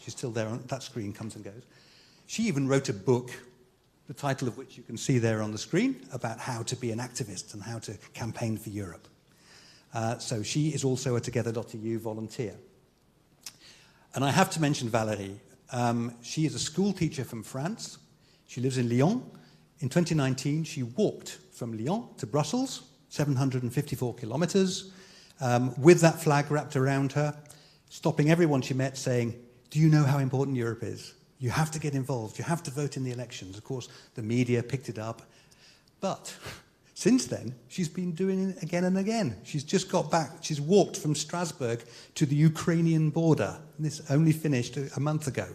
She's still there. That screen comes and goes. She even wrote a book, the title of which you can see there on the screen, about how to be an activist and how to campaign for Europe. So she is also a Together.eu volunteer. And I have to mention Valérie. She is a school teacher from France. She lives in Lyon. In 2019, she walked from Lyon to Brussels, 754 kilometers, with that flag wrapped around her, stopping everyone she met saying, "Do you know how important Europe is? You have to get involved. You have to vote in the elections." Of course, the media picked it up. But since then, she's been doing it again and again. She's just got back. She's walked from Strasbourg to the Ukrainian border. This only finished a month ago.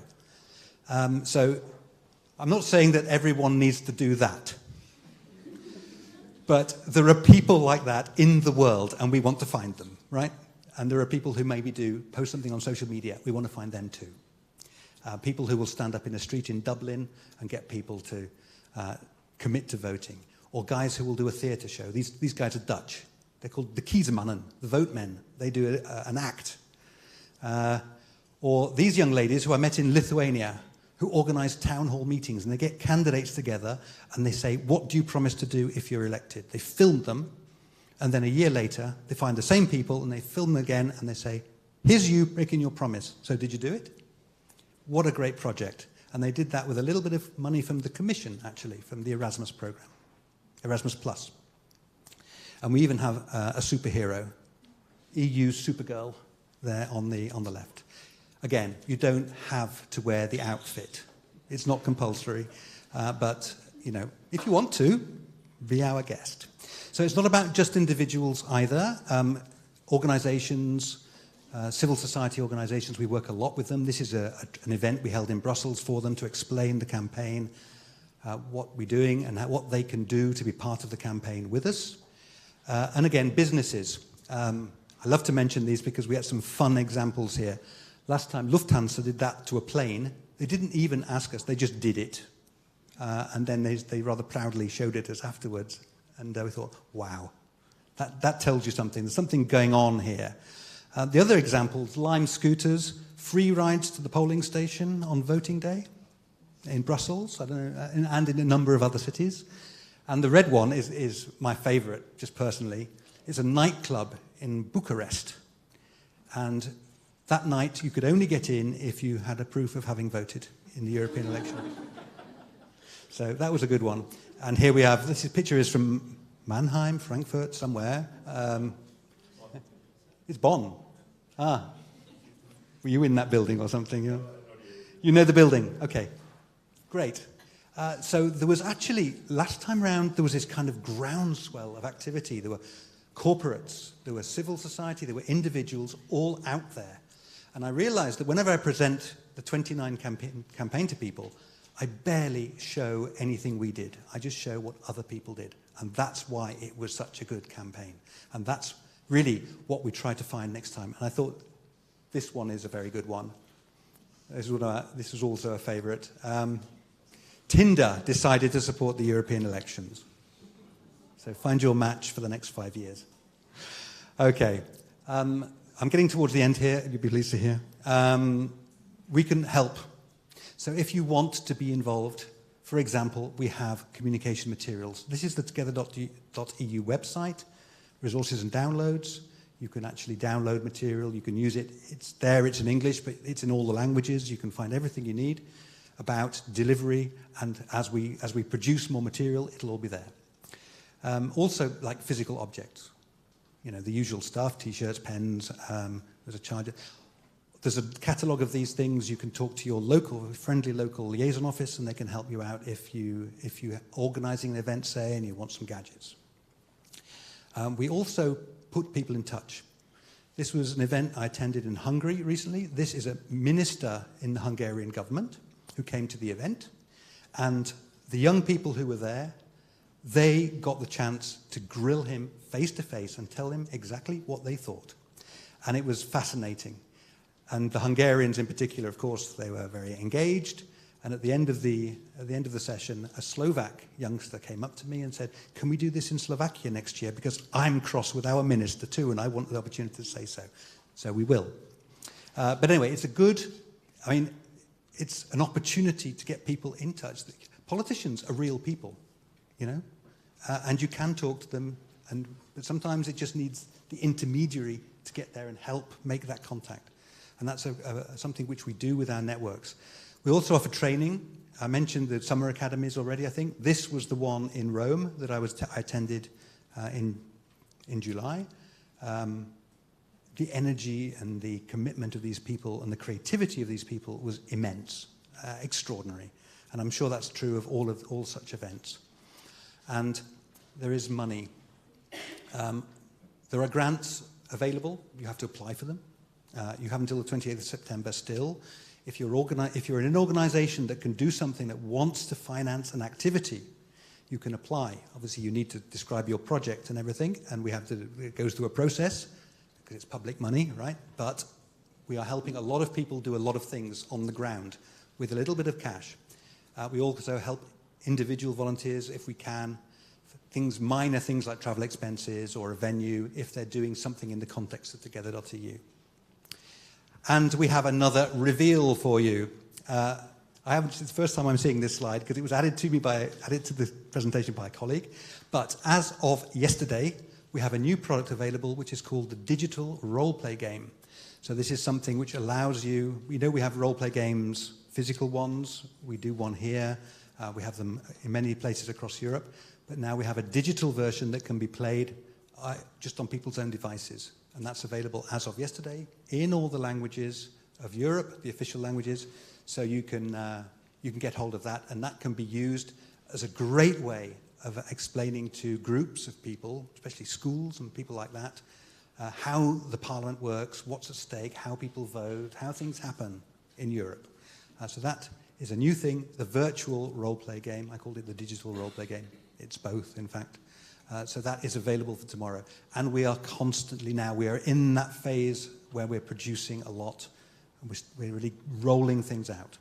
So I'm not saying that everyone needs to do that. But there are people like that in the world, and we want to find them, right? And there are people who maybe do post something on social media. We want to find them too. People who will stand up in a street in Dublin and get people to commit to voting. Or guys who will do a theatre show. These guys are Dutch. They're called the Kiesmannen, the vote men. They do an act. Or these young ladies who I met in Lithuania, who organise town hall meetings, and they get candidates together and they say, "What do you promise to do if you're elected?" They film them, and then a year later, they find the same people and they film them again and they say, "Here's you breaking your promise. So did you do it?" What a great project. And they did that with a little bit of money from the Commission, actually, from the Erasmus program, Erasmus Plus. And we even have a superhero, EU Supergirl, there on the left. Again, you don't have to wear the outfit. It's not compulsory. But, you know, if you want to, be our guest. So it's not about just individuals either. Organizations, civil society organizations, we work a lot with them. This is an event we held in Brussels for them to explain the campaign, what we're doing and what they can do to be part of the campaign with us. And again, businesses. I love to mention these because we had some fun examples here. Last time, Lufthansa did that to a plane. They didn't even ask us, they just did it. And then they rather proudly showed it us afterwards. And we thought, wow, that tells you something. There's something going on here. The other examples, Lime scooters, free rides to the polling station on voting day in Brussels, I don't know, and in a number of other cities. And the red one is my favorite, just personally. It's a nightclub in Bucharest. And that night, you could only get in if you had a proof of having voted in the European election. So that was a good one. And here we have, this picture is from Mannheim, Frankfurt, somewhere. It's Bonn. Ah. Were you in that building or something? Yeah? You know the building? Okay. Great. So there was actually, last time round, there was this kind of groundswell of activity. There were corporates, there were civil society, there were individuals all out there. And I realized that whenever I present the 29 campaign to people, I barely show anything we did. I just show what other people did. And that's why it was such a good campaign. And that's really what we try to find next time. And I thought this one is a very good one. This is also a favorite. Tinder decided to support the European elections. So find your match for the next 5 years. Okay. I'm getting towards the end here, you'll be pleased to hear. We can help. So if you want to be involved, for example, we have communication materials. This is the Together.eu website, resources and downloads. You can actually download material, you can use it. It's there, it's in English, but it's in all the languages. You can find everything you need about delivery, and as we produce more material, it'll all be there. Also, like physical objects. You know, the usual stuff, t-shirts, pens, there's a charger. There's a catalogue of these things. You can talk to your friendly local liaison office, and they can help you out if you're organising an event, say, and you want some gadgets. We also put people in touch. This was an event I attended in Hungary recently. This is a minister in the Hungarian government who came to the event, and the young people who were there, they got the chance to grill him face to face and tell him exactly what they thought. And it was fascinating. And the Hungarians in particular, of course, they were very engaged. And at the end of the session, a Slovak youngster came up to me and said, "Can we do this in Slovakia next year? Because I'm cross with our minister too, and I want the opportunity to say so." So we will. But anyway, it's a good I mean, it's an opportunity to get people in touch. Politicians are real people, you know, and you can talk to them, but sometimes it just needs the intermediary to get there and help make that contact. And that's something which we do with our networks. We also offer training. I mentioned the summer academies already, I think. This was the one in Rome that I attended in July. The energy and the commitment of these people and the creativity of these people was immense, extraordinary. And I'm sure that's true of all such events. And there is money. There are grants available. You have to apply for them. You have until the 28th of September still. If you're in an organization that can do something that wants to finance an activity, you can apply. Obviously, you need to describe your project and everything, and it goes through a process, because it's public money, right? But we are helping a lot of people do a lot of things on the ground with a little bit of cash. We also help individual volunteers, if we can, minor things like travel expenses or a venue, if they're doing something in the context of Together.eu. And we have another reveal for you. It's the first time I'm seeing this slide because it was added to the presentation by a colleague. But as of yesterday, we have a new product available which is called the Digital Role-Play Game. So this is something which allows you, we have role-play games, physical ones. We do one here. We have them in many places across Europe. But now we have a digital version that can be played just on people's own devices. And that's available as of yesterday in all the languages of Europe, the official languages. So you can get hold of that, and that can be used as a great way of explaining to groups of people, especially schools and people like that, how the parliament works, what's at stake, how people vote, how things happen in Europe. So that is a new thing, the virtual role-play game. I called it the digital role-play game. It's both, in fact. So that is available for tomorrow. And we are we are in that phase where we're producing a lot. And we're really rolling things out.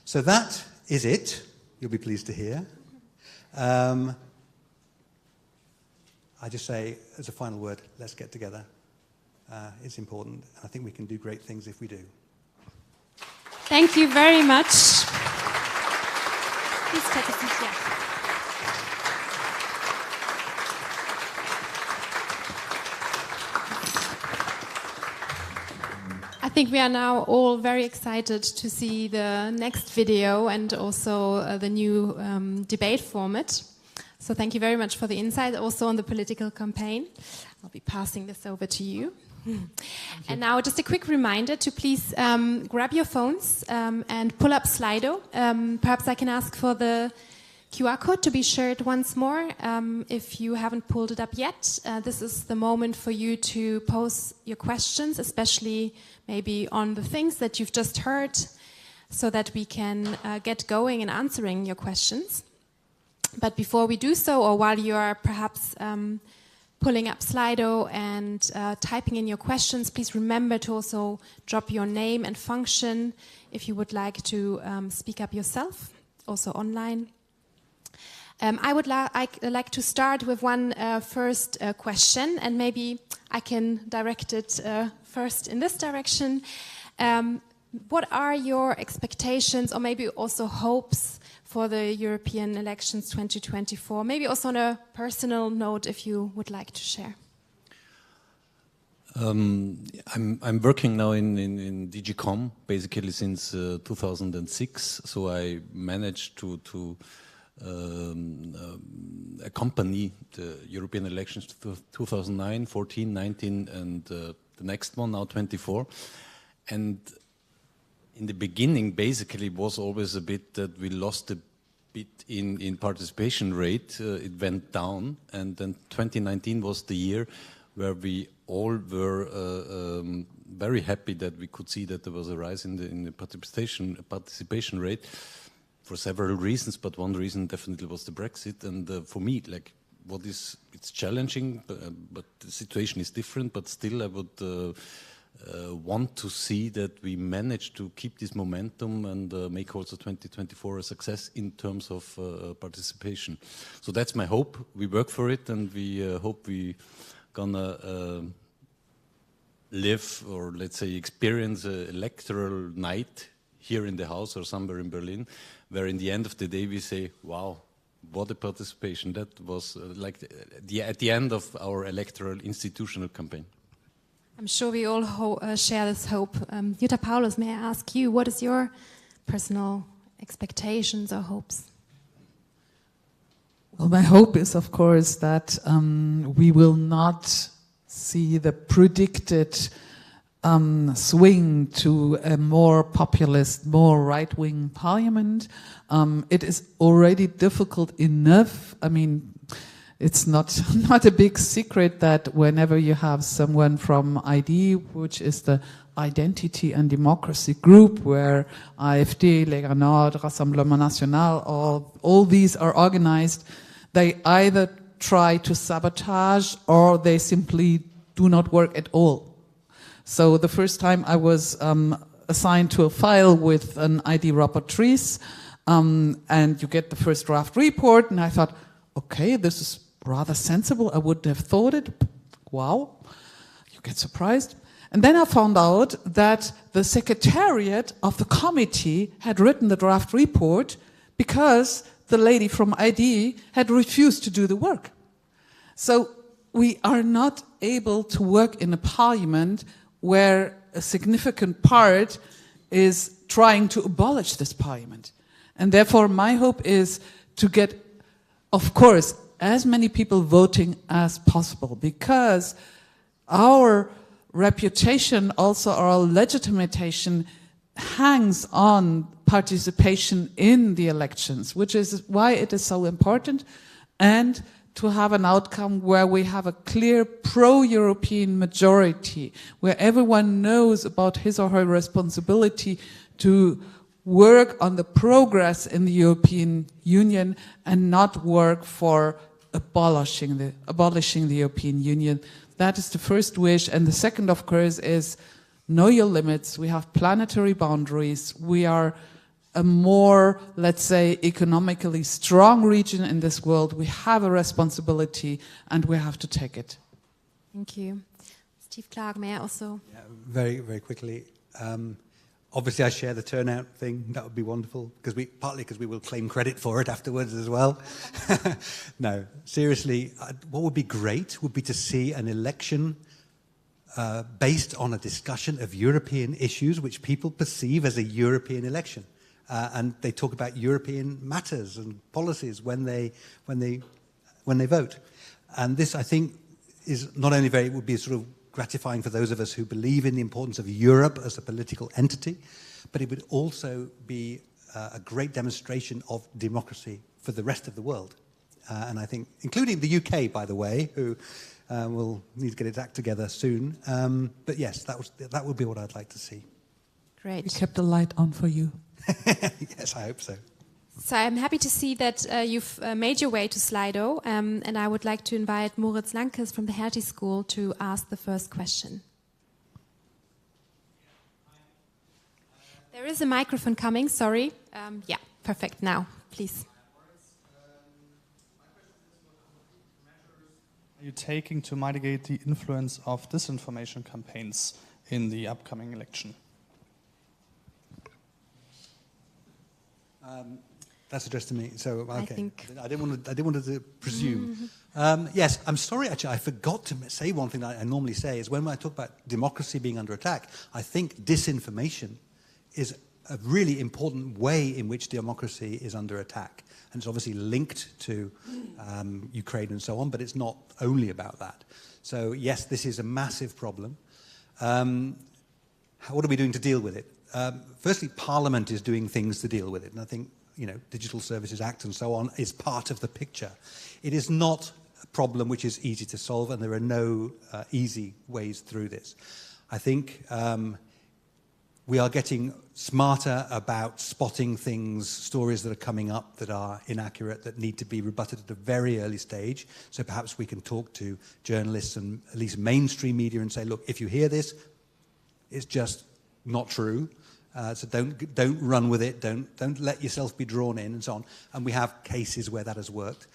So that is it. You'll be pleased to hear. I just say, as a final word, let's get together. It's important, and I think we can do great things if we do. Thank you very much. Please take a seat here. I think we are now all very excited to see the next video and also the new debate format. So thank you very much for the insight also on the political campaign. I'll be passing this over to you. And now just a quick reminder to please grab your phones and pull up Slido. Perhaps I can ask for the QR code to be shared once more. If you haven't pulled it up yet, this is the moment for you to pose your questions, especially maybe on the things that you've just heard, so that we can get going in answering your questions. But before we do so, or while you are perhaps pulling up Slido and typing in your questions, please remember to also drop your name and function if you would like to speak up yourself, also online. I would like to start with one first question, and maybe I can direct it first in this direction. What are your expectations, or maybe also hopes, for the European elections 2024? Maybe also on a personal note, if you would like to share. I'm working now in DG COM basically since 2006. So I managed to accompany the European elections 2009, 14, 19, and the next one now 24. And in the beginning, basically, it was always a bit that we lost a bit in participation rate. It went down, and then 2019 was the year where we all were very happy that we could see that there was a rise in the participation rate for several reasons. But one reason definitely was the Brexit. And for me, it's challenging, but the situation is different. But still, I would want to see that we manage to keep this momentum and make also 2024 a success in terms of participation. So that's my hope. We work for it, and we hope we gonna live, or let's say experience, an electoral night here in the house or somewhere in Berlin, where in the end of the day we say, wow, what a participation. That was at the end of our electoral institutional campaign. I'm sure we all share this hope. Jutta Paulus, may I ask you, what is your personal expectations or hopes? Well, my hope is, of course, that we will not see the predicted swing to a more populist, more right-wing parliament. It is already difficult enough. I mean, it's not a big secret that whenever you have someone from ID, which is the Identity and Democracy group, where AfD, Lega Nord, Rassemblement National, all these are organized, they either try to sabotage or they simply do not work at all. So the first time I was assigned to a file with an ID rapporteur, and you get the first draft report, and I thought, okay, this is rather sensible. I wouldn't have thought it. Wow, you get surprised. And then I found out that the secretariat of the committee had written the draft report because the lady from ID had refused to do the work. So we are not able to work in a parliament where a significant part is trying to abolish this parliament. And therefore my hope is to get, of course, as many people voting as possible, because our reputation, also our legitimation, hangs on participation in the elections, which is why it is so important, and to have an outcome where we have a clear pro-European majority, where everyone knows about his or her responsibility to work on the progress in the European Union and not work for abolishing the European Union. That is the first wish. And the second, of course, is know your limits. We have planetary boundaries. We are a more, let's say, economically strong region in this world. We have a responsibility and we have to take it. Thank you. Steve Clark, may I also? Yeah, very, very quickly. Obviously, I share the turnout thing. That would be wonderful, partly because we will claim credit for it afterwards as well. No, seriously, what would be great would be to see an election based on a discussion of European issues which people perceive as a European election. And they talk about European matters and policies when they vote. And this, I think, is not only would be sort of gratifying for those of us who believe in the importance of Europe as a political entity, but it would also be a great demonstration of democracy for the rest of the world. And I think, including the UK, by the way, who will need to get its act together soon. But yes, that would be what I'd like to see. Great. We kept the light on for you. Yes, I hope so. So I'm happy to see that you've made your way to Slido, and I would like to invite Moritz Lankes from the Hertie School to ask the first question. There is a microphone coming, sorry. Yeah, perfect, now, please. Are you taking to mitigate the influence of disinformation campaigns in the upcoming election? That's addressed to me. So okay, I think I didn't want to presume. Yes, I'm sorry. Actually, I forgot to say one thing that I normally say is when I talk about democracy being under attack, I think disinformation is a really important way in which democracy is under attack, and it's obviously linked to Ukraine and so on. But it's not only about that. So yes, this is a massive problem. What are we doing to deal with it? Firstly, Parliament is doing things to deal with it, and I think Digital Services Act and so on is part of the picture. It is not a problem which is easy to solve, and there are no easy ways through this. I think we are getting smarter about spotting things, stories that are coming up that are inaccurate, that need to be rebutted at a very early stage. So perhaps we can talk to journalists and at least mainstream media and say, look, if you hear this, it's just not true. So don't run with it. Don't let yourself be drawn in, and so on. And we have cases where that has worked.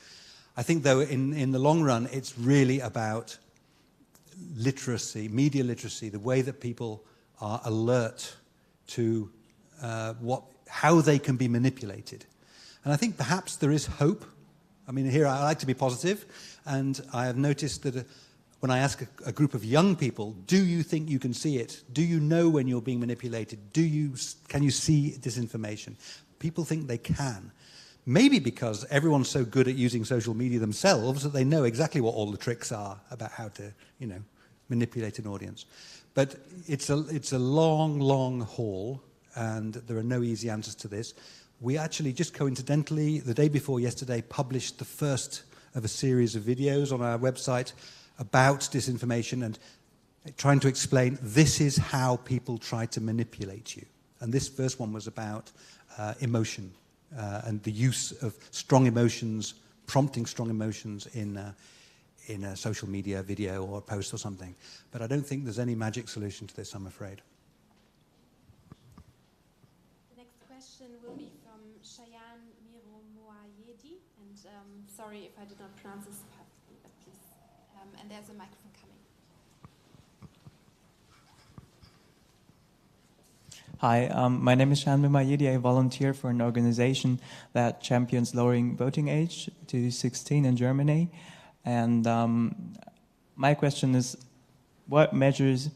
I think, though, in the long run, it's really about literacy, media literacy, the way that people are alert to how they can be manipulated. And I think perhaps there is hope. I mean, here I like to be positive, and I have noticed that when I ask a group of young people, do you think you can see it? Do you know when you're being manipulated? Can you see disinformation? People think they can. Maybe because everyone's so good at using social media themselves that they know exactly what all the tricks are about how to, manipulate an audience. But it's a long, long haul, and there are no easy answers to this. We actually, just coincidentally, the day before yesterday, published the first of a series of videos on our website about disinformation and trying to explain this is how people try to manipulate you. And this first one was about emotion and the use of strong emotions, prompting strong emotions in a social media video or a post or something. But I don't think there's any magic solution to this, I'm afraid. The next question will be from Shayan Miro Moayedi, and sorry if I did not pronounce this perfectly, but please. And there's a microphone coming. Hi, my name is Shayan Miro Moayedi. I volunteer for an organization that champions lowering voting age to 16 in Germany. And my question is, what measures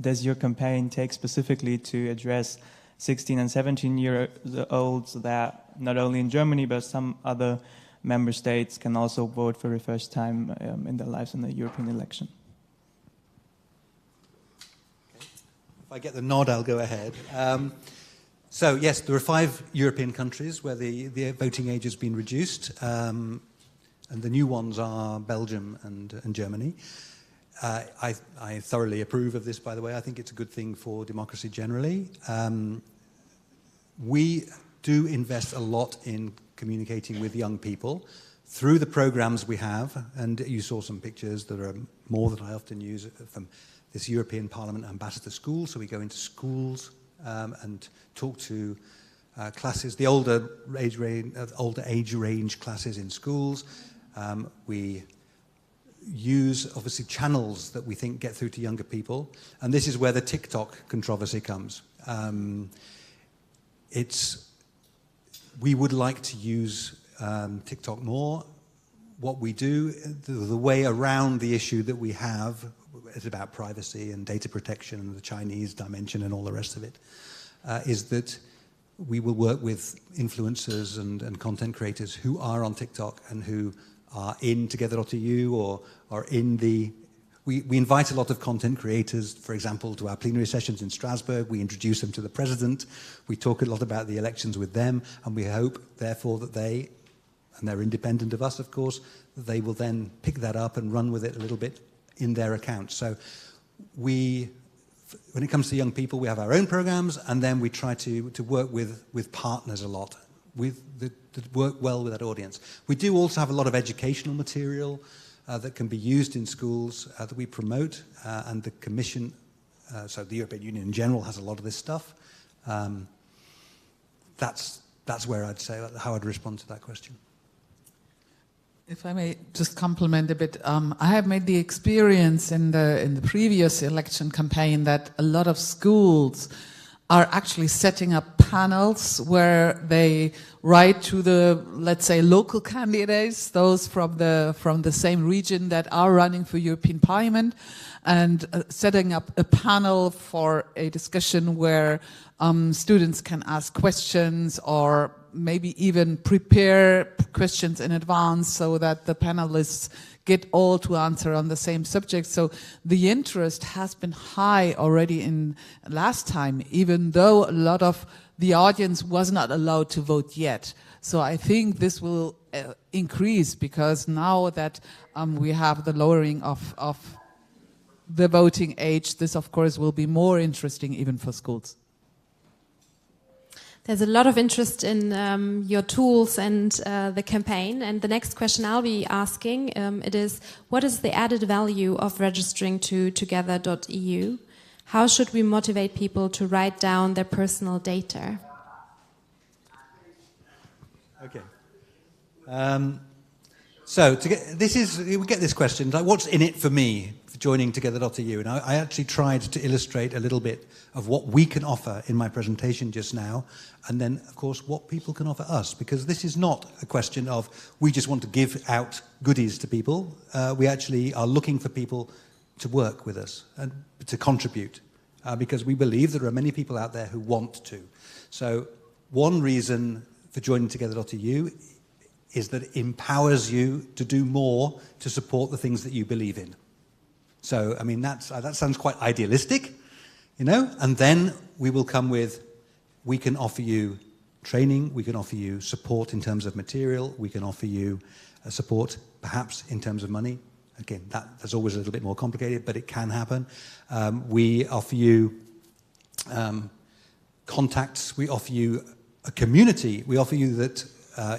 does your campaign take specifically to address 16 and 17-year-olds that not only in Germany but some other member states can also vote for the first time in their lives in the European election? If I get the nod, I'll go ahead. So yes, there are 5 European countries where the voting age has been reduced. And the new ones are Belgium and Germany. I thoroughly approve of this, by the way. I think it's a good thing for democracy generally. We do invest a lot in communicating with young people through the programs we have. And you saw some pictures that are more that I often use from this European Parliament Ambassador School. So we go into schools and talk to classes, the older age range classes in schools. We use, obviously, channels that we think get through to younger people. And this is where the TikTok controversy comes. We would like to use TikTok more. What we do, the way around the issue that we have is about privacy and data protection and the Chinese dimension and all the rest of it, is that we will work with influencers and content creators who are on TikTok and who are in Together.eu or are in the... We invite a lot of content creators, for example, to our plenary sessions in Strasbourg. We introduce them to the president. We talk a lot about the elections with them, and we hope, therefore, that they, and they're independent of us, of course, that they will then pick that up and run with it a little bit in their accounts. So when it comes to young people, we have our own programs, and then we try to work with partners a lot, that work well with that audience. We do also have a lot of educational material that can be used in schools that we promote, and the Commission, so the European Union in general, has a lot of this stuff. That's where I'd say how I'd respond to that question. If I may just compliment a bit, I have made the experience in the previous election campaign that a lot of schools are actually setting up panels where they write to the, let's say, local candidates, those from the same region that are running for European Parliament, and setting up a panel for a discussion where students can ask questions or maybe even prepare questions in advance so that the panelists get all to answer on the same subject. So the interest has been high already in last time, even though a lot of the audience was not allowed to vote yet. So I think this will increase, because now that we have the lowering of the voting age, this of course will be more interesting even for schools. There's a lot of interest in your tools and the campaign. And the next question I'll be asking, it is, what is the added value of registering to Together.eu? How should we motivate people to write down their personal data? Okay. So we get this question, like, what's in it for me for joining Together.eu? And I actually tried to illustrate a little bit of what we can offer in my presentation just now, and then, of course, what people can offer us, because this is not a question of we just want to give out goodies to people. We actually are looking for people to work with us and to contribute, because we believe there are many people out there who want to. So one reason for joining Together.eu is that it empowers you to do more to support the things that you believe in. So, I mean, that sounds quite idealistic, you know? And then we will come with, we can offer you training, we can offer you support in terms of material, we can offer you support perhaps in terms of money. Again, that's always a little bit more complicated, but it can happen. We offer you contacts, we offer you a community, we offer you that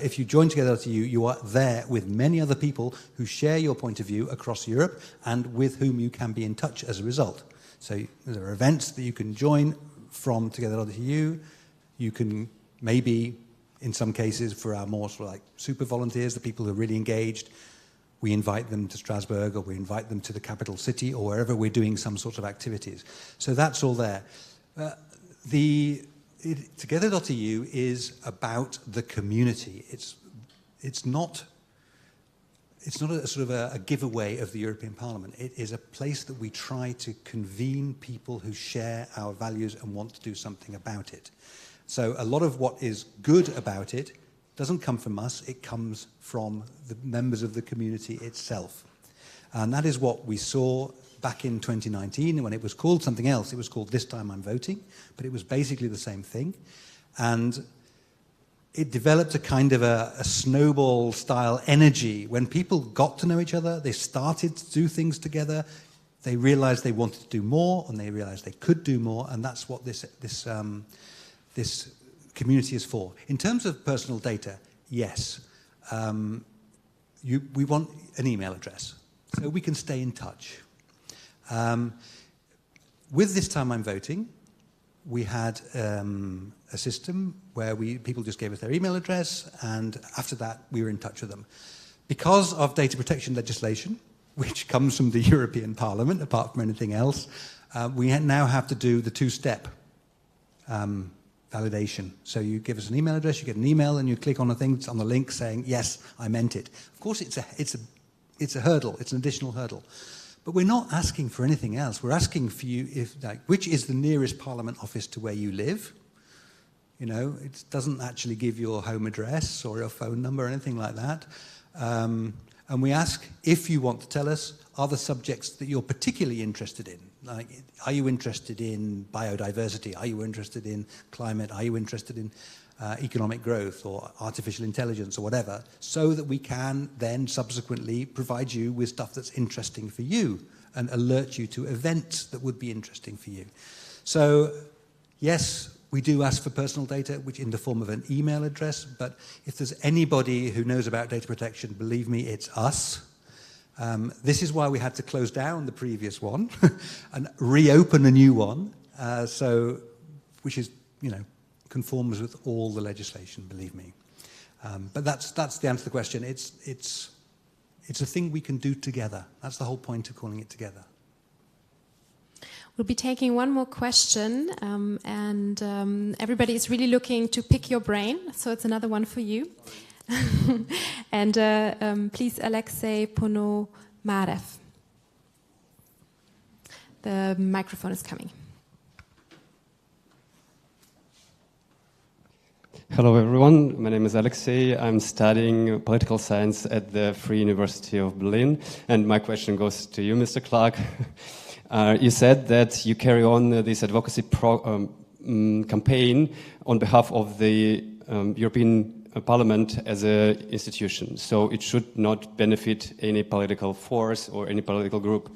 if you join Together.eu, you are there with many other people who share your point of view across Europe and with whom you can be in touch as a result. So there are events that you can join from Together.eu. You can maybe, in some cases, for our more sort of like super volunteers, the people who are really engaged, we invite them to Strasbourg, or we invite them to the capital city, or wherever we're doing some sort of activities. So that's all there. Together.eu is about the community. It's not a sort of a giveaway of the European Parliament. It is a place that we try to convene people who share our values and want to do something about it. So a lot of what is good about it doesn't come from us, it comes from the members of the community itself. And that is what we saw back in 2019, when it was called something else. It was called This Time I'm Voting, but it was basically the same thing. And it developed a kind of a snowball-style energy. When people got to know each other, they started to do things together, they realized they wanted to do more, and they realized they could do more, and that's what this community is for. In terms of personal data, yes, we want an email address, so we can stay in touch. With This Time I'm Voting, we had a system where people just gave us their email address, and after that we were in touch with them. Because of data protection legislation, which comes from the European Parliament, apart from anything else, we now have to do the two-step validation. So you give us an email address, you get an email, and you click on a thing on the link saying, yes, I meant it. Of course, it's a hurdle, it's an additional hurdle. But we're not asking for anything else. We're asking for you, which is the nearest Parliament office to where you live. You know, it doesn't actually give your home address or your phone number or anything like that. And we ask, if you want to tell us, are the subjects that you're particularly interested in? Like, are you interested in biodiversity? Are you interested in climate? Are you interested in economic growth or artificial intelligence or whatever, so that we can then subsequently provide you with stuff that's interesting for you and alert you to events that would be interesting for you. So, yes, we do ask for personal data, which in the form of an email address, but if there's anybody who knows about data protection, believe me, it's us. This is why we had to close down the previous one and reopen a new one, which is, you know, conforms with all the legislation, believe me. But that's the answer to the question. It's a thing we can do together. That's the whole point of calling it Together. We'll be taking one more question, and everybody is really looking to pick your brain, so it's another one for you. And please, Alexei Ponomarev. The microphone is coming. Hello everyone, my name is Alexei. I'm studying political science at the Free University of Berlin, and my question goes to you, Mr. Clark. You said that you carry on this advocacy campaign on behalf of the European Parliament as an institution, so it should not benefit any political force or any political group.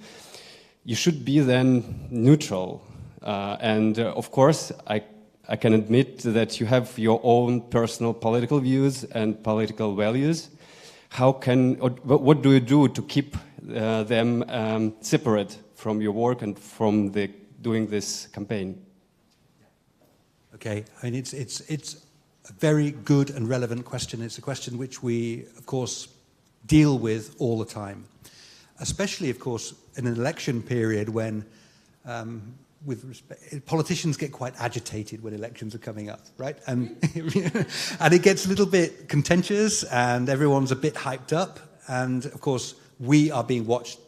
You should be then neutral, and of course I can admit that you have your own personal political views and political values. What do you do to keep them separate from your work and from doing this campaign? Okay, I mean, it's a very good and relevant question. It's a question which we, of course, deal with all the time. Especially, of course, in an election period when, politicians get quite agitated when elections are coming up, right? And, and it gets a little bit contentious and everyone's a bit hyped up. And, of course, we are being watched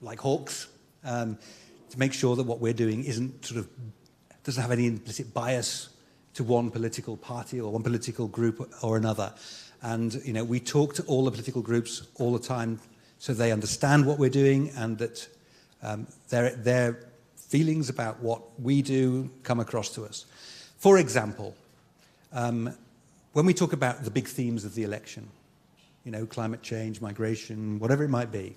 like hawks to make sure that what we're doing doesn't have any implicit bias to one political party or one political group or another. And, we talk to all the political groups all the time so they understand what we're doing and that their feelings about what we do come across to us. For example, when we talk about the big themes of the election, climate change, migration, whatever it might be,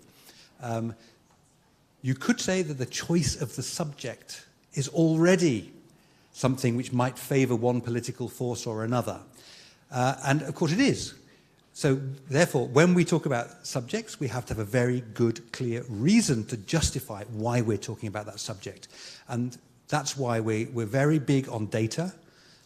you could say that the choice of the subject is already something which might favor one political force or another. And of course it is. So therefore, when we talk about subjects, we have to have a very good, clear reason to justify why we're talking about that subject. And that's why we're very big on data,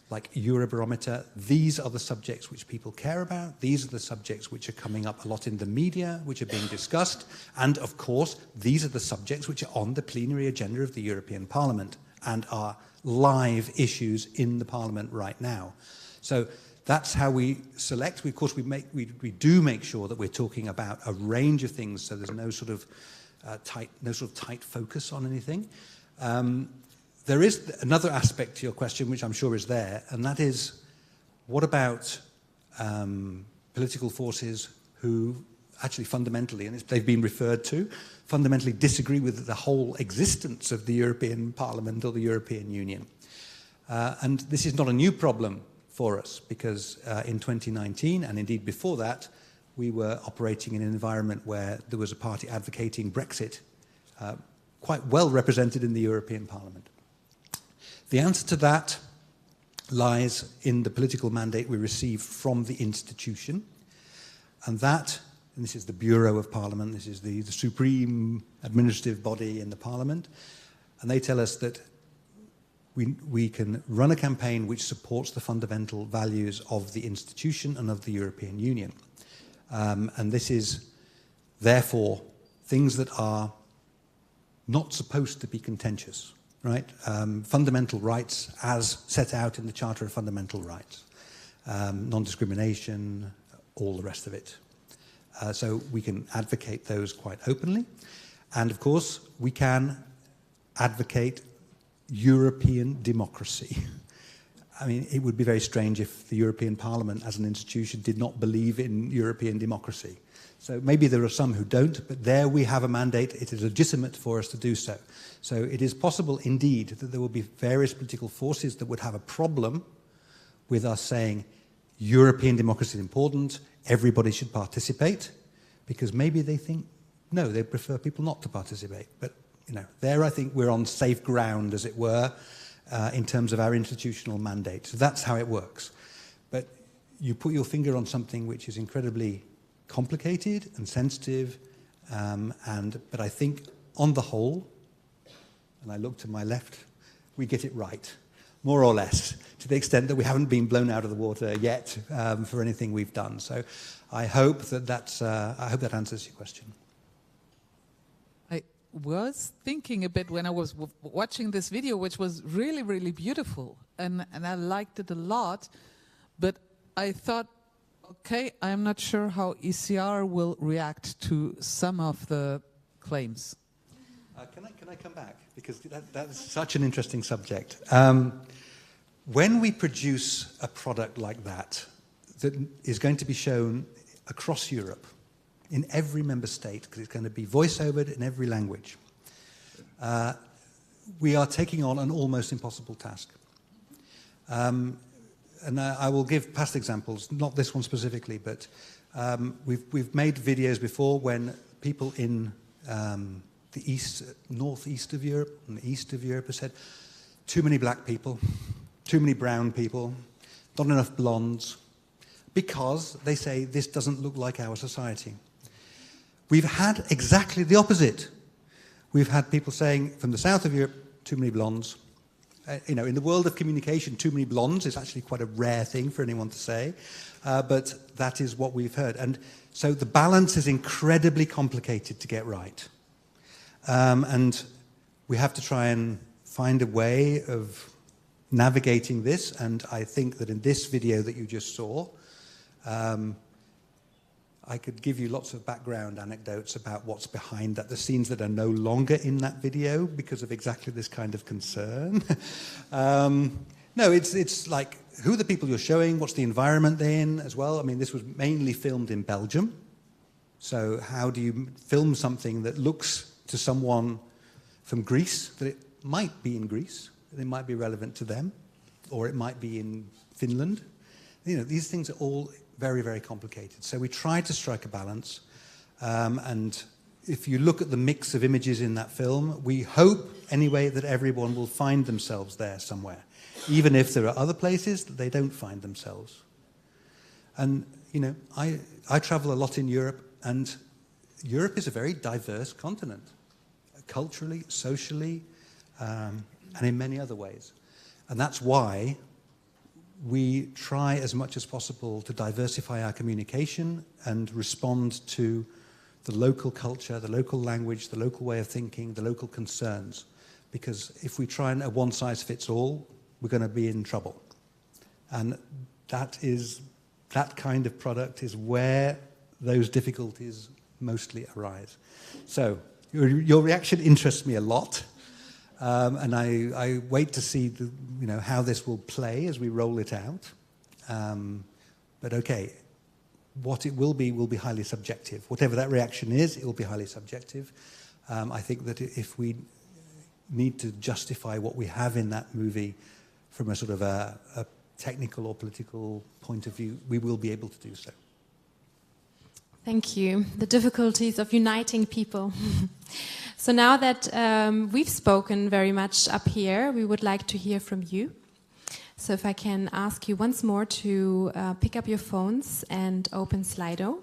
like Eurobarometer. These are the subjects which people care about. These are the subjects which are coming up a lot in the media, which are being discussed. And of course, these are the subjects which are on the plenary agenda of the European Parliament and are live issues in the Parliament right now. So that's how we select. Of course, we do make sure that we're talking about a range of things, so there's no sort of tight focus on anything. There is another aspect to your question, which I'm sure is there, and that is, what about political forces who actually fundamentally, and they've been referred to, fundamentally disagree with the whole existence of the European Parliament or the European Union? And this is not a new problem for us, because in 2019, and indeed before that, we were operating in an environment where there was a party advocating Brexit, quite well represented in the European Parliament. The answer to that lies in the political mandate we received from the institution, and this is the Bureau of Parliament, this is the supreme administrative body in the Parliament, and they tell us that we can run a campaign which supports the fundamental values of the institution and of the European Union. And this is, therefore, things that are not supposed to be contentious, right? Fundamental rights as set out in the Charter of Fundamental Rights. Non-discrimination, all the rest of it. So we can advocate those quite openly. And, of course, we can advocate European democracy. I mean, it would be very strange if the European Parliament as an institution did not believe in European democracy. So maybe there are some who don't, but there we have a mandate. It is legitimate for us to do so. So it is possible, indeed, that there will be various political forces that would have a problem with us saying European democracy is important, everybody should participate, because maybe they think, no, they prefer people not to participate. But there I think we're on safe ground, as it were, in terms of our institutional mandate. So that's how it works. But you put your finger on something which is incredibly complicated and sensitive, but I think on the whole, and I look to my left, we get it right, more or less, to the extent that we haven't been blown out of the water yet for anything we've done. So I hope that answers your question. Was thinking a bit when I was watching this video, which was really, really beautiful, and I liked it a lot, but I thought, okay, I'm not sure how ECR will react to some of the claims. Can I come back? Because that's such an interesting subject. When we produce a product like that is going to be shown across Europe, in every member state, because it's going to be voice-overed in every language, we are taking on an almost impossible task. And I will give past examples, not this one specifically, but we've made videos before when people in the northeast of Europe and the east of Europe have said, too many black people, too many brown people, not enough blondes, because they say this doesn't look like our society. We've had exactly the opposite. We've had people saying from the south of Europe, too many blondes, In the world of communication, too many blondes is actually quite a rare thing for anyone to say, but that is what we've heard. And so the balance is incredibly complicated to get right. And we have to try and find a way of navigating this, and I think that in this video that you just saw, I could give you lots of background anecdotes about what's behind that, the scenes that are no longer in that video because of exactly this kind of concern. No, it's like, who are the people you're showing, what's the environment they're in as well. I mean, this was mainly filmed in Belgium, so how do you film something that looks to someone from Greece, that it might be in Greece, it might be relevant to them, or it might be in Finland. These things are all very, very complicated. So we try to strike a balance, and if you look at the mix of images in that film, we hope anyway that everyone will find themselves there somewhere, even if there are other places that they don't find themselves. And I travel a lot in Europe, and Europe is a very diverse continent, culturally, socially, and in many other ways. And that's why we try as much as possible to diversify our communication and respond to the local culture, the local language, the local way of thinking, the local concerns. Because if we try and a one-size-fits-all, we're going to be in trouble. And that kind of product is where those difficulties mostly arise. So your reaction interests me a lot. And I wait to see how this will play as we roll it out. But okay, what it will be highly subjective. Whatever that reaction is, it will be highly subjective. I think that if we need to justify what we have in that movie from a sort of a technical or political point of view, we will be able to do so. Thank you. The difficulties of uniting people. So now that we've spoken very much up here, we would like to hear from you. So if I can ask you once more to pick up your phones and open Slido.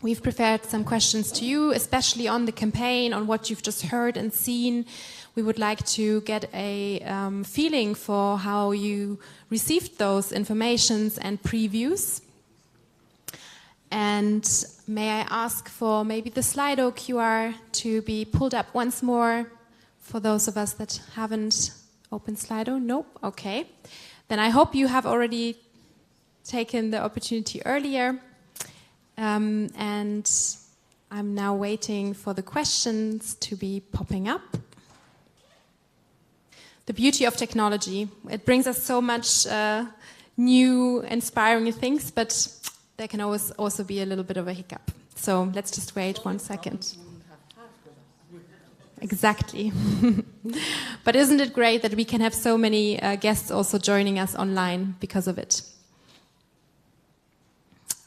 We've prepared some questions to you, especially on the campaign, on what you've just heard and seen. We would like to get a feeling for how you received those informations and previews. And may I ask for maybe the Slido QR to be pulled up once more for those of us that haven't opened Slido? Nope? Okay. Then I hope you have already taken the opportunity earlier. And I'm now waiting for the questions to be popping up. The beauty of technology. It brings us so much new, inspiring things, but there can always also be a little bit of a hiccup. So let's just wait 1 second. Exactly. But isn't it great that we can have so many guests also joining us online because of it?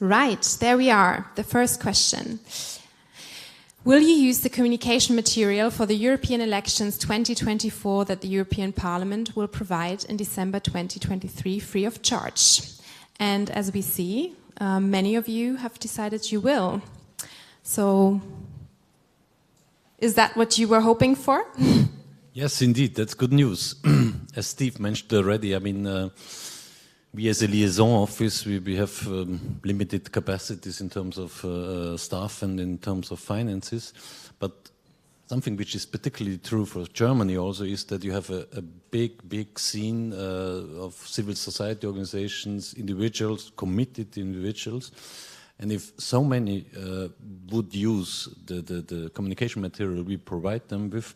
Right, there we are. The first question. Will you use the communication material for the European elections 2024 that the European Parliament will provide in December 2023 free of charge? And as we see, many of you have decided you will. So, is that what you were hoping for? Yes, indeed, that's good news. As Steve mentioned already, I mean, we as a liaison office, we have limited capacities in terms of staff and in terms of finances. But something which is particularly true for Germany also is that you have a big scene of civil society organizations, individuals, committed individuals. And if so many would use the communication material we provide them with,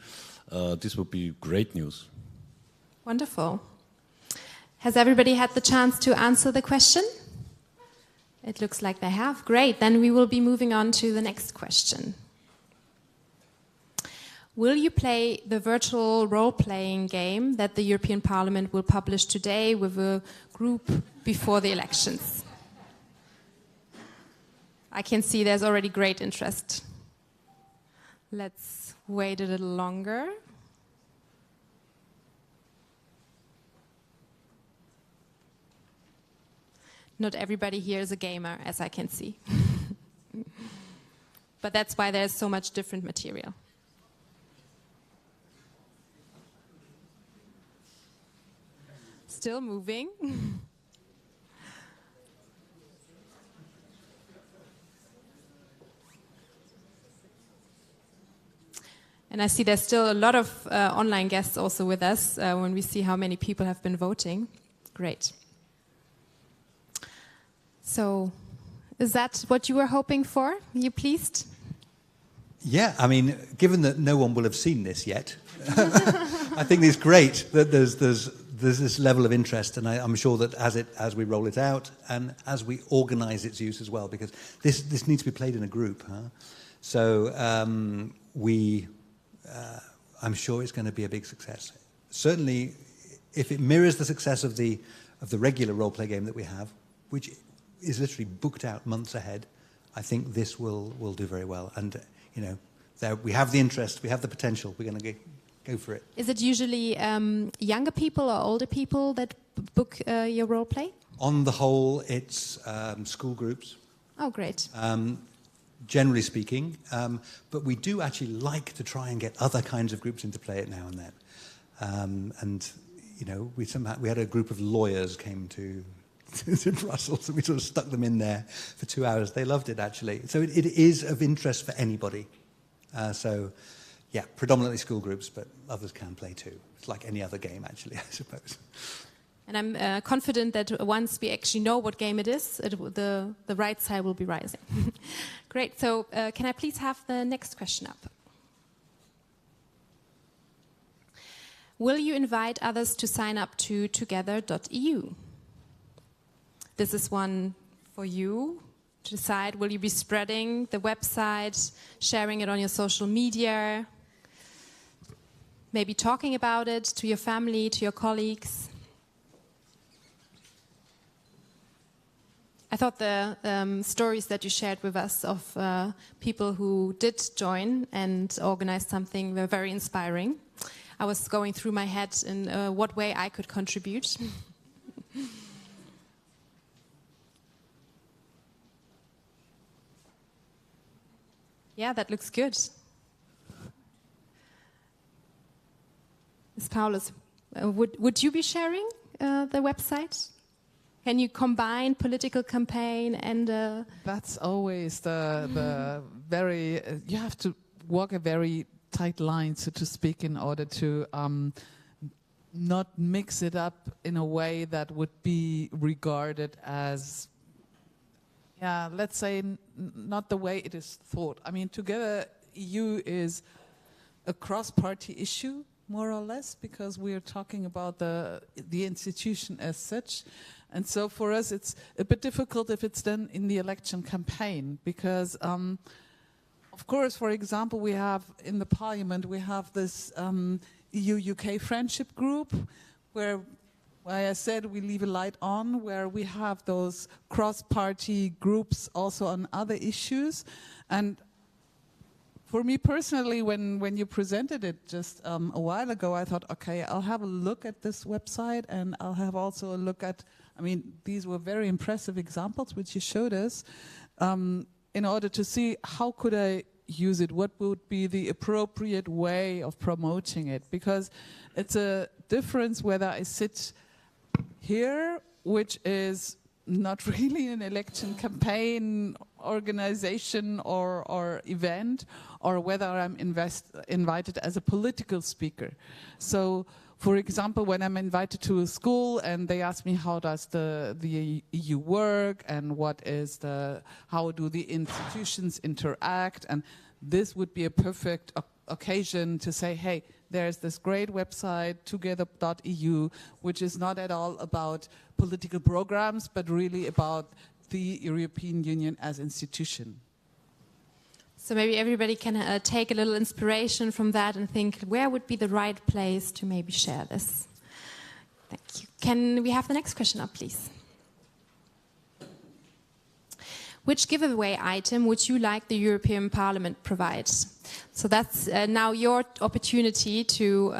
this would be great news. Wonderful. Has everybody had the chance to answer the question? It looks like they have. Great. Then we will be moving on to the next question. Will you play the virtual role-playing game that the European Parliament will publish today with a group before the elections? I can see there's already great interest. Let's wait a little longer. Not everybody here is a gamer, as I can see. But that's why there's so much different material. Still moving. And I see there's still a lot of online guests also with us when we see how many people have been voting. Great. So, is that what you were hoping for? Are you pleased? Yeah, I mean, given that no one will have seen this yet, I think it's great that there's this level of interest, and I'm sure that as we roll it out and as we organise its use as well, because this needs to be played in a group. Huh? So I'm sure it's going to be a big success. Certainly, if it mirrors the success of the regular role-play game that we have, which is literally booked out months ahead, I think this will do very well. And we have the interest, we have the potential. We're going to go for it. Is it usually younger people or older people that book your role-play? On the whole, it's school groups. Oh, great. Generally speaking, but we do actually like to try and get other kinds of groups into play it now and then. We had a group of lawyers came to Brussels, and we sort of stuck them in there for 2 hours. They loved it, actually. So it is of interest for anybody. Predominantly school groups, but others can play too. It's like any other game, actually, I suppose. And I'm confident that once we actually know what game it is, the right side will be rising. Great. So can I please have the next question up? Will you invite others to sign up to together.eu? This is one for you to decide. Will you be spreading the website, sharing it on your social media, maybe talking about it to your family, to your colleagues? I thought the stories that you shared with us of people who did join and organize something were very inspiring. I was going through my head in what way I could contribute. Yeah, that looks good. Ms. Paulus, would you be sharing the website? Can you combine political campaign and... That's always the very... you have to walk a very tight line, so to speak, in order to not mix it up in a way that would be regarded as... let's say not the way it is thought. I mean, Together EU is a cross-party issue, more or less, because we are talking about the institution as such. And so for us, it's a bit difficult if it's done in the election campaign, because, of course, for example, we have in the parliament, we have this EU-UK friendship group where I said we leave a light on, where we have those cross-party groups also on other issues. And for me personally, when you presented it just a while ago, I thought, okay, I'll have a look at this website, and I'll have also a look at, I mean, these were very impressive examples which you showed us, in order to see how could I use it, what would be the appropriate way of promoting it. Because it's a difference whether I sit here, which is not really an election campaign organization or event, or whether I'm invited as a political speaker. So, for example, when I'm invited to a school and they ask me how does the EU work and how do the institutions interact, and this would be a perfect occasion to say, hey, there's this great website, together.eu, which is not at all about political programs, but really about the European Union as institution. So maybe everybody can take a little inspiration from that and think, where would be the right place to maybe share this? Thank you. Can we have the next question up, please? Which giveaway item would you like the European Parliament provide? So that's now your opportunity to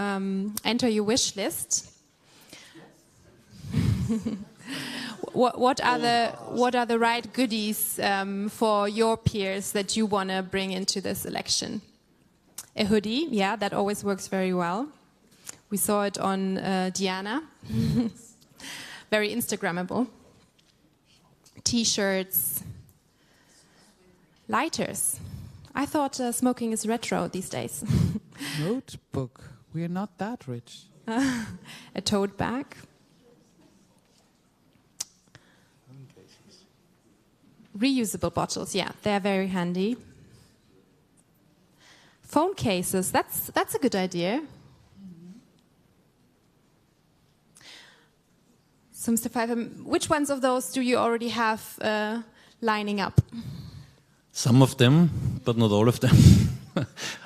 enter your wish list. What are the right goodies for your peers that you want to bring into this election? A hoodie, yeah, that always works very well. We saw it on Diana. Very Instagrammable. T-shirts, lighters. I thought smoking is retro these days. Notebook. We are not that rich. A tote bag. Reusable bottles, yeah, they're very handy. Phone cases, that's a good idea. So, Mr. Pfeiffer, which ones of those do you already have lining up? Some of them, but not all of them.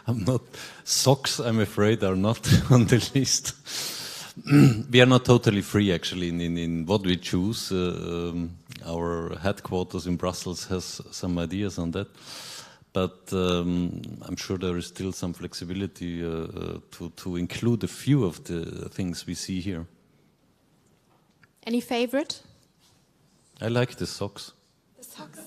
I'm not. Socks, I'm afraid, are not on the list. We are not totally free, actually, in what we choose. Our headquarters in Brussels has some ideas on that. But I'm sure there is still some flexibility to include a few of the things we see here. Any favorite? I like the socks. The socks.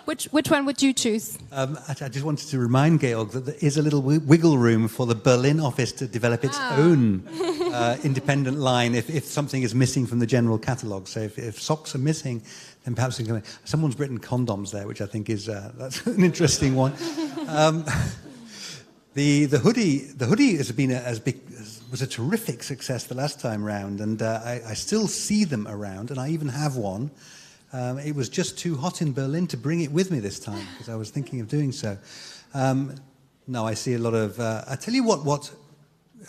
Which one would you choose? I just wanted to remind Georg that there is a little wiggle room for the Berlin office to develop its own independent line if something is missing from the general catalogue. So if socks are missing, then perhaps someone's written condoms there, which I think is that's an interesting one. The hoodie was a terrific success the last time round, and I still see them around, and I even have one. It was just too hot in Berlin to bring it with me this time because I was thinking of doing so. No, I see a lot of. I tell you what.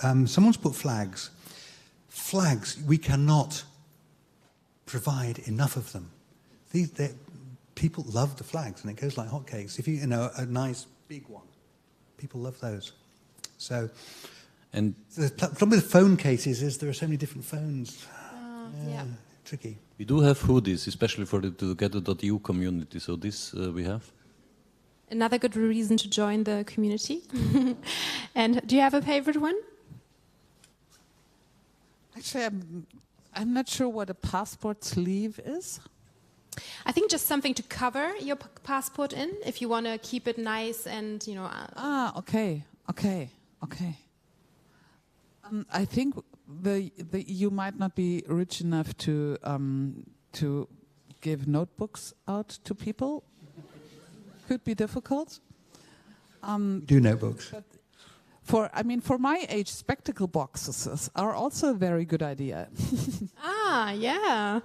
Someone's put flags. Flags. We cannot provide enough of them. People love the flags, and it goes like hotcakes. If you know a nice big one, people love those. So, and the problem with phone cases is there are so many different phones. Yeah. Tricky. we do have hoodies, especially for the Together.eu community. So this we have. Another good reason to join the community. And do you have a favorite one? Actually, I'm not sure what a passport sleeve is. I think just something to cover your passport in, if you want to keep it nice and, you know. Okay. I think you might not be rich enough to give notebooks out to people. Could be difficult. Do notebooks. For my age, spectacle boxes are also a very good idea. Yeah.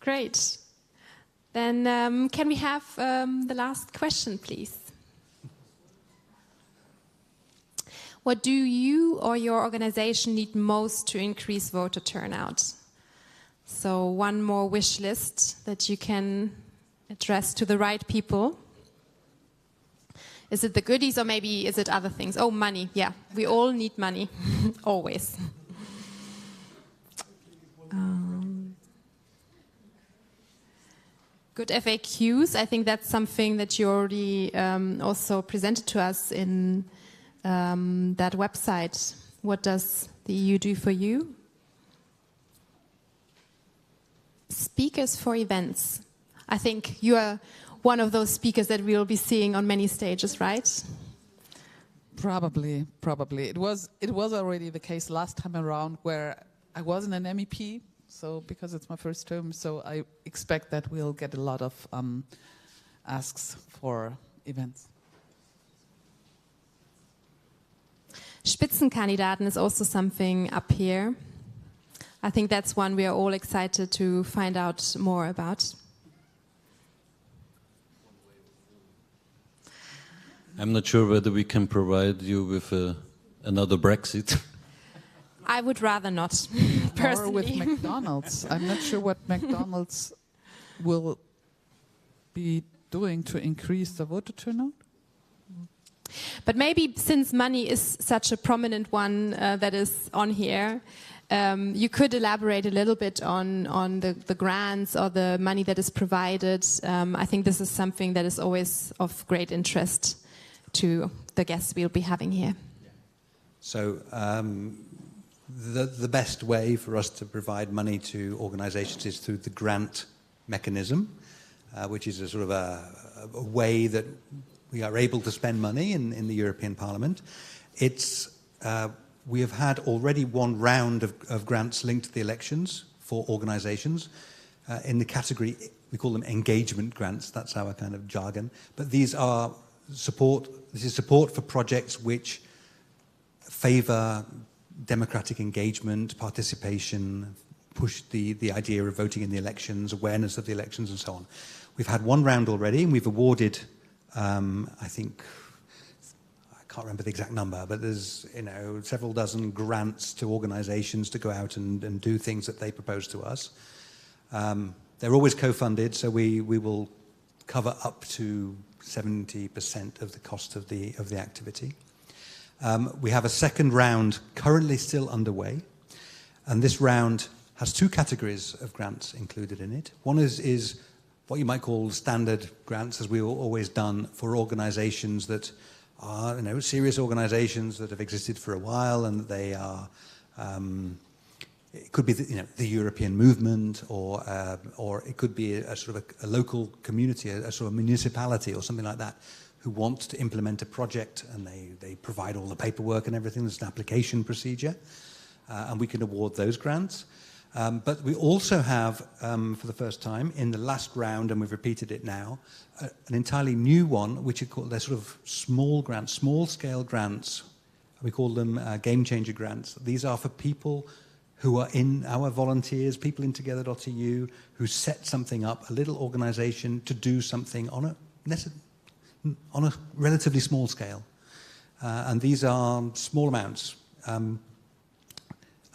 Great. Then can we have the last question, please? What do you or your organization need most to increase voter turnout? So one more wish list that you can address to the right people. Is it the goodies or maybe is it other things? Oh, money. Yeah, we all need money, always. Good FAQs. I think that's something that you already also presented to us in that website. What does the EU do for you? Speakers for events. I think you are one of those speakers that we will be seeing on many stages, right? Probably. It was already the case last time around where I wasn't an MEP, so because it's my first term, so I expect that we'll get a lot of asks for events. Spitzenkandidaten is also something up here. I think that's one we are all excited to find out more about. I'm not sure whether we can provide you with another Brexit. I would rather not, personally. Or with McDonald's. I'm not sure what McDonald's will be doing to increase the voter turnout. But maybe since money is such a prominent one that is on here, you could elaborate a little bit on the grants or the money that is provided. I think this is something that is always of great interest to the guests we'll be having here. So the best way for us to provide money to organizations is through the grant mechanism, which is a sort of a way that we are able to spend money in the European Parliament. It's we have had already one round of grants linked to the elections for organizations in the category, we call them engagement grants, that's our kind of jargon, but these are support for projects which favor democratic engagement, participation, push the idea of voting in the elections, awareness of the elections and so on. We've had one round already and we've awarded, I think, I can't remember the exact number, but there's several dozen grants to organizations to go out and do things that they propose to us. They're always co-funded, so we will cover up to 70% of the cost of the activity. We have a second round currently still underway, and this round has two categories of grants included in it. One is what you might call standard grants, as we've always done, for organizations that are serious organizations that have existed for a while, and they are it could be the European movement, or it could be a sort of a local community, a sort of municipality or something like that, who want to implement a project, and they provide all the paperwork and everything. There's an application procedure, and we can award those grants. But we also have, for the first time, in the last round, and we've repeated it now, an entirely new one, which are called, they're sort of small grants, small-scale grants. We call them game changer grants. These are for people who are in our volunteers, people in Together.eu, who set something up, a little organization, to do something on a relatively small scale. And these are small amounts. And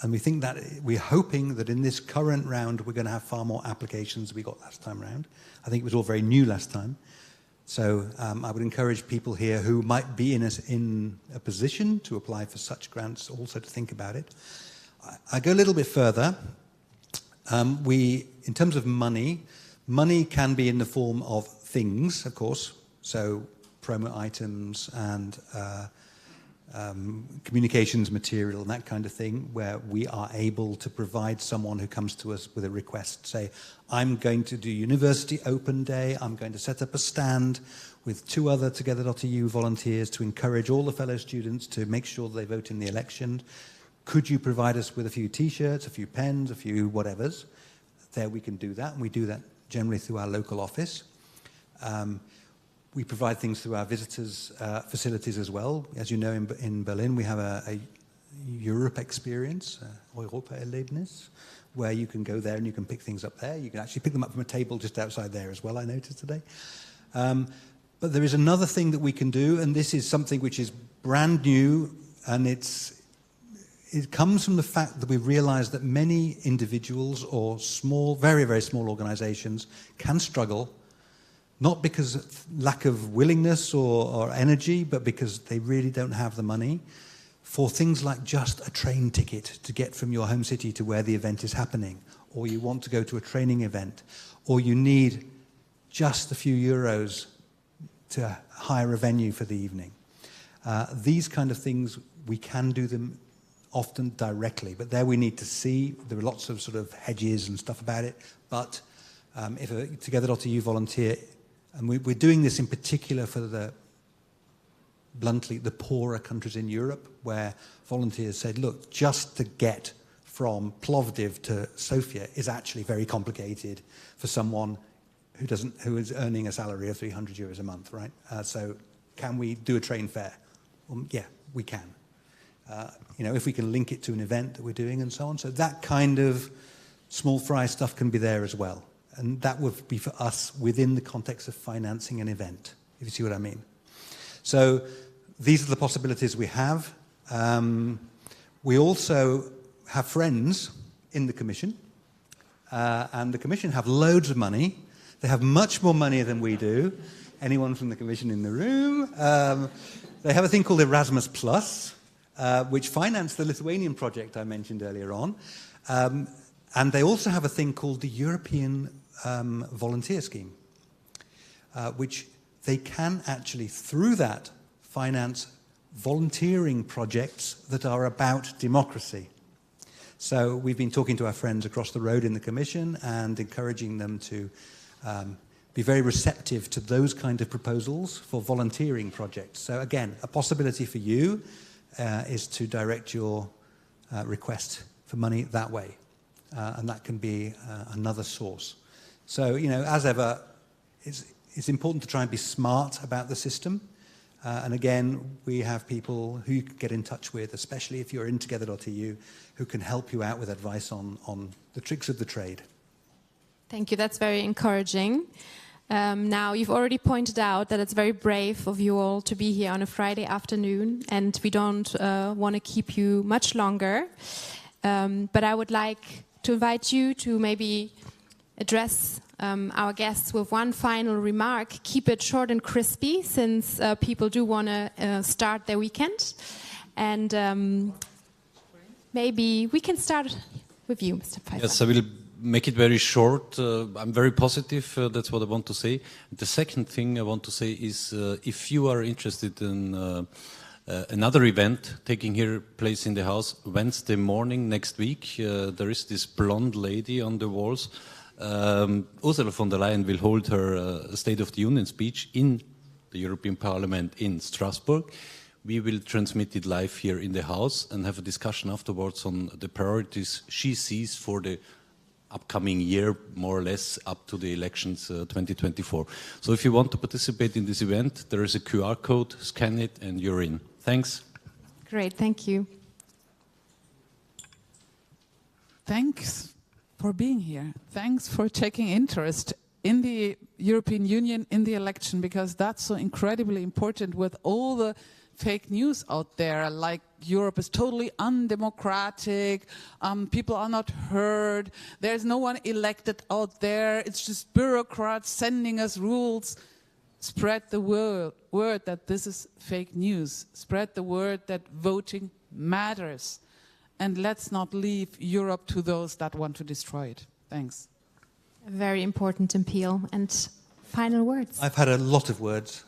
we think that we're hoping that in this current round, we're going to have far more applications than we got last time round. I think it was all very new last time. So I would encourage people here who might be in a position to apply for such grants also to think about it. I go a little bit further. In terms of money can be in the form of things, of course. So promo items and communications material and that kind of thing, where we are able to provide someone who comes to us with a request, say, I'm going to do University Open Day, I'm going to set up a stand with 2 other Together.eu volunteers to encourage all the fellow students to make sure they vote in the election. Could you provide us with a few t-shirts, a few pens, a few whatevers? There we can do that, and we do that generally through our local office. We provide things through our visitors' facilities as well. As you know, in Berlin, we have a Europe experience, Europa-Erlebnis, where you can go there and you can pick things up there. You can actually pick them up from a table just outside there as well, I noticed today. But there is another thing that we can do, and this is something which is brand new, and it comes from the fact that we realize that many individuals or small, very, very small organizations can struggle, not because of lack of willingness or energy, but because they really don't have the money for things like just a train ticket to get from your home city to where the event is happening, or you want to go to a training event, or you need just a few euros to hire a venue for the evening. These kind of things, we can do them often directly, but there we need to see. There are lots of sort of hedges and stuff about it, but if a Together.eu volunteer, and we're doing this in particular for the poorer countries in Europe, where volunteers said, look, just to get from Plovdiv to Sofia is actually very complicated for someone who is earning a salary of 300 euros a month, right? So can we do a train fare? Yeah, we can. If we can link it to an event that we're doing and so on. So that kind of small fry stuff can be there as well. And that would be for us within the context of financing an event, if you see what I mean. So these are the possibilities we have. We also have friends in the Commission. And the Commission have loads of money. They have much more money than we do. Anyone from the Commission in the room? They have a thing called Erasmus+, which financed the Lithuanian project I mentioned earlier on. And they also have a thing called the European Volunteer Scheme, which they can actually, through that, finance volunteering projects that are about democracy. So we've been talking to our friends across the road in the Commission and encouraging them to be very receptive to those kind of proposals for volunteering projects. So again, a possibility for you is to direct your request for money that way. And that can be another source. So, you know, as ever, it's important to try and be smart about the system. And again, we have people who you can get in touch with, especially if you're in together.eu, who can help you out with advice on the tricks of the trade. Thank you. That's very encouraging. Now, you've already pointed out that it's very brave of you all to be here on a Friday afternoon, and we don't want to keep you much longer. But I would like to invite you to maybe address our guests with one final remark. Keep it short and crispy, since people do want to start their weekend. And maybe we can start with you, Mr. Pfeiffer. Yes, I will make it very short. I'm very positive, that's what I want to say. The second thing I want to say is if you are interested in another event taking place in the house, Wednesday morning next week, there is this blonde lady on the walls. Ursula von der Leyen will hold her State of the Union speech in the European Parliament in Strasbourg. We will transmit it live here in the House and have a discussion afterwards on the priorities she sees for the upcoming year, more or less up to the elections 2024. So if you want to participate in this event, there is a QR code, scan it and you're in. Thanks. Great, thank you. Thanks for being here. Thanks for taking interest in the European Union, in the election, because that's so incredibly important with all the fake news out there, like Europe is totally undemocratic, people are not heard, there's no one elected out there, it's just bureaucrats sending us rules. Spread the word that this is fake news. Spread the word that voting matters. And let's not leave Europe to those that want to destroy it. Thanks. A very important appeal. And final words. I've had a lot of words,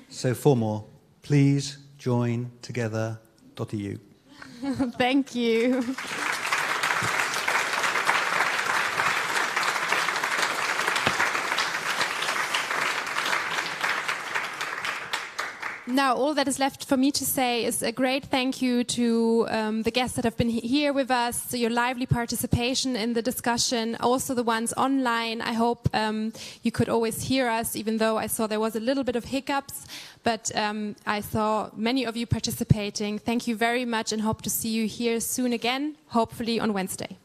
so 4 more. Please join together.eu. Thank you. Now, all that is left for me to say is a great thank you to the guests that have been here with us, your lively participation in the discussion, also the ones online. I hope you could always hear us, even though I saw there was a little bit of hiccups, but I saw many of you participating. Thank you very much and hope to see you here soon again, hopefully on Wednesday.